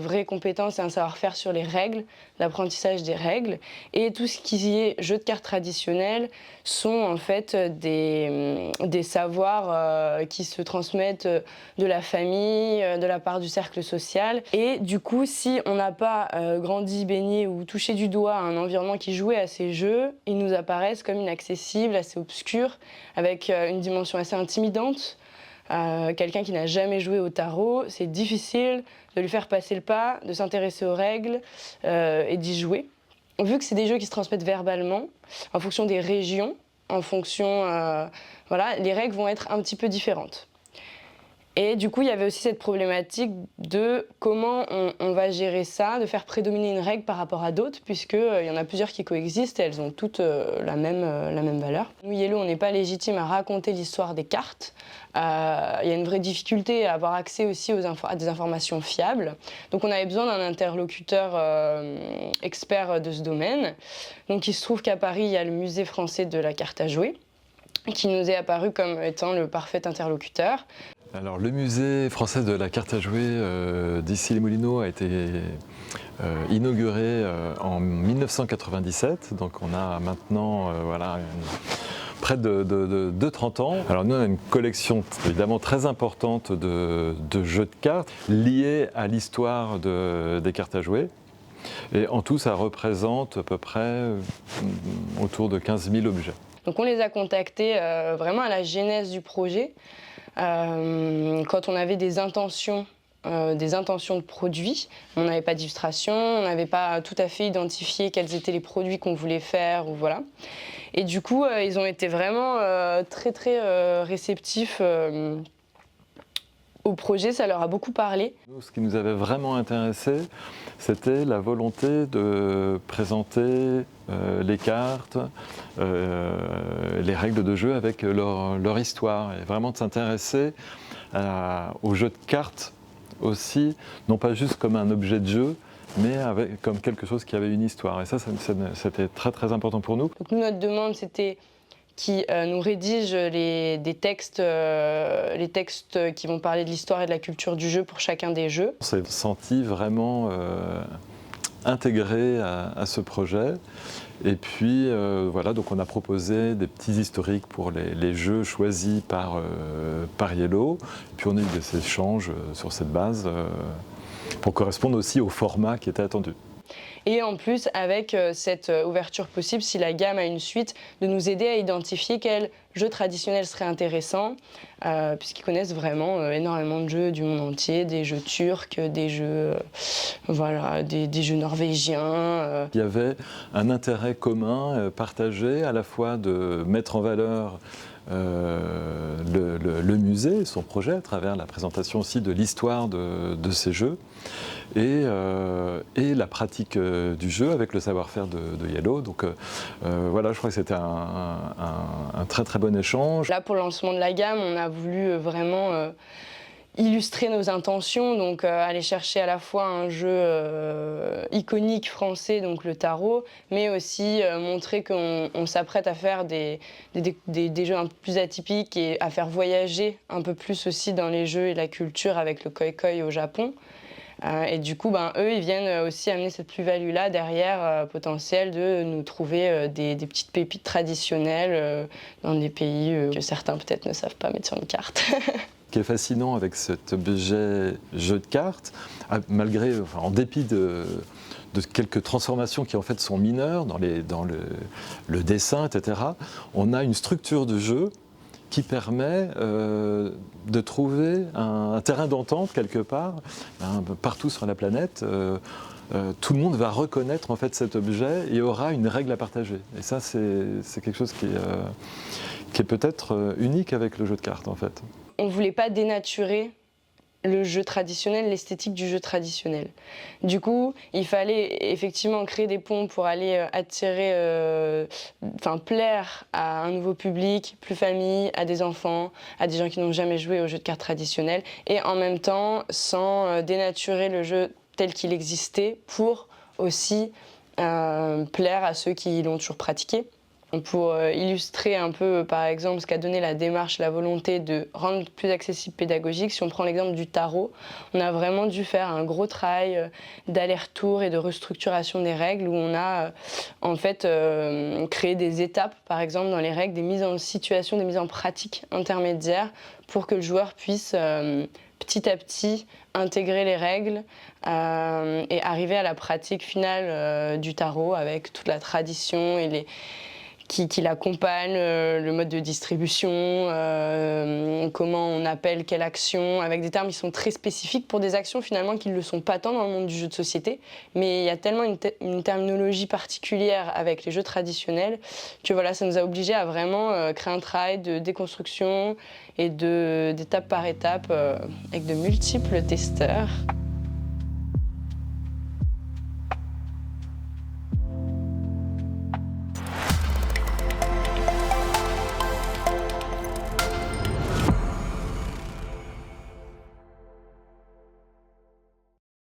vraies compétences et un savoir-faire sur les règles, l'apprentissage des règles. Et tout ce qui est jeux de cartes traditionnels sont en fait des savoirs qui se transmettent de la famille, de la part du cercle social. Et du coup, si on n'a pas grandi, baigné ou touché du doigt un environnement qui jouait à ces jeux, ils nous apparaissent comme inaccessibles, assez obscurs, avec une dimension assez intimidante. Quelqu'un qui n'a jamais joué au tarot, c'est difficile de lui faire passer le pas, de s'intéresser aux règles et d'y jouer. Vu que c'est des jeux qui se transmettent verbalement, en fonction des régions, en fonction, voilà, les règles vont être un petit peu différentes. Et du coup, il y avait aussi cette problématique de comment on va gérer ça, de faire prédominer une règle par rapport à d'autres, puisqu'il y en a plusieurs qui coexistent et elles ont toutes la même valeur. Nous, Yellow, on n'est pas légitime à raconter l'histoire des cartes. Il y a une vraie difficulté à avoir accès aussi à des informations fiables. Donc on avait besoin d'un interlocuteur expert de ce domaine. Donc il se trouve qu'à Paris, il y a le musée français de la carte à jouer, qui nous est apparu comme étant le parfait interlocuteur. Alors, le musée français de la carte à jouer d'Issy-les-Moulineaux a été inauguré en 1997, donc on a maintenant voilà, près de 30 ans. Alors nous on a une collection évidemment très importante de jeux de cartes liés à l'histoire des cartes à jouer. Et en tout ça représente à peu près autour de 15 000 objets. Donc on les a contactés vraiment à la genèse du projet. Quand on avait des intentions de produits, on n'avait pas d'illustration, on n'avait pas tout à fait identifié quels étaient les produits qu'on voulait faire, ou voilà. Et du coup, ils ont été vraiment très réceptifs au projet, ça leur a beaucoup parlé. Nous, ce qui nous avait vraiment intéressé, c'était la volonté de présenter les cartes, les règles de jeu avec leur histoire, et vraiment de s'intéresser aux jeux de cartes aussi, non pas juste comme un objet de jeu, mais comme quelque chose qui avait une histoire. Et ça c'était très important pour nous. Donc nous, notre demande, c'était qui nous rédige les textes qui vont parler de l'histoire et de la culture du jeu pour chacun des jeux. On s'est senti vraiment intégré à ce projet. Et puis voilà, donc on a proposé des petits historiques pour les jeux choisis par Yellow. Et puis on a eu des échanges sur cette base pour correspondre aussi au format qui était attendu. Et en plus, avec cette ouverture possible, si la gamme a une suite, de nous aider à identifier quel jeu traditionnel serait intéressant, puisqu'ils connaissent vraiment énormément de jeux du monde entier, des jeux turcs, des jeux, voilà, des jeux norvégiens. Il y avait un intérêt commun partagé, à la fois de mettre en valeur le musée, son projet, à travers la présentation aussi de l'histoire de ces jeux, et la pratique du jeu avec le savoir-faire de Yellow. Donc voilà, je crois que c'était un très bon échange. Là, pour le lancement de la gamme, on a voulu vraiment illustrer nos intentions, donc aller chercher à la fois un jeu iconique français, donc le tarot, mais aussi montrer qu'on s'apprête à faire des jeux un peu plus atypiques et à faire voyager un peu plus aussi dans les jeux et la culture avec le koi-koi au Japon. Et du coup, eux, ils viennent aussi amener cette plus-value-là derrière, potentiel de nous trouver des petites pépites traditionnelles dans des pays que certains peut-être ne savent pas mettre sur une carte. Ce qui est fascinant avec cet objet jeu de cartes, en dépit de quelques transformations qui en fait sont mineures dans le dessin, etc., on a une structure de jeu qui permet de trouver un terrain d'entente quelque part, partout sur la planète. Tout le monde va reconnaître en fait cet objet et aura une règle à partager. Et ça, c'est quelque chose qui est peut-être unique avec le jeu de cartes en fait. On ne voulait pas dénaturer le jeu traditionnel, l'esthétique du jeu traditionnel. Du coup, il fallait effectivement créer des ponts pour aller plaire à un nouveau public, plus famille, à des enfants, à des gens qui n'ont jamais joué au jeu de cartes traditionnel, et en même temps sans dénaturer le jeu tel qu'il existait pour aussi plaire à ceux qui l'ont toujours pratiqué. Pour illustrer un peu, par exemple, ce qu'a donné la démarche, la volonté de rendre plus accessible pédagogique, si on prend l'exemple du tarot, on a vraiment dû faire un gros travail d'aller-retour et de restructuration des règles où on a en fait créé des étapes, par exemple, dans les règles, des mises en situation, des mises en pratique intermédiaires pour que le joueur puisse petit à petit intégrer les règles et arriver à la pratique finale du tarot avec toute la tradition et qui l'accompagne, le mode de distribution, comment on appelle quelle action, avec des termes qui sont très spécifiques pour des actions finalement qui ne le sont pas tant dans le monde du jeu de société. Mais il y a tellement une terminologie particulière avec les jeux traditionnels que voilà, ça nous a obligés à vraiment créer un travail de déconstruction et d'étape par étape avec de multiples testeurs.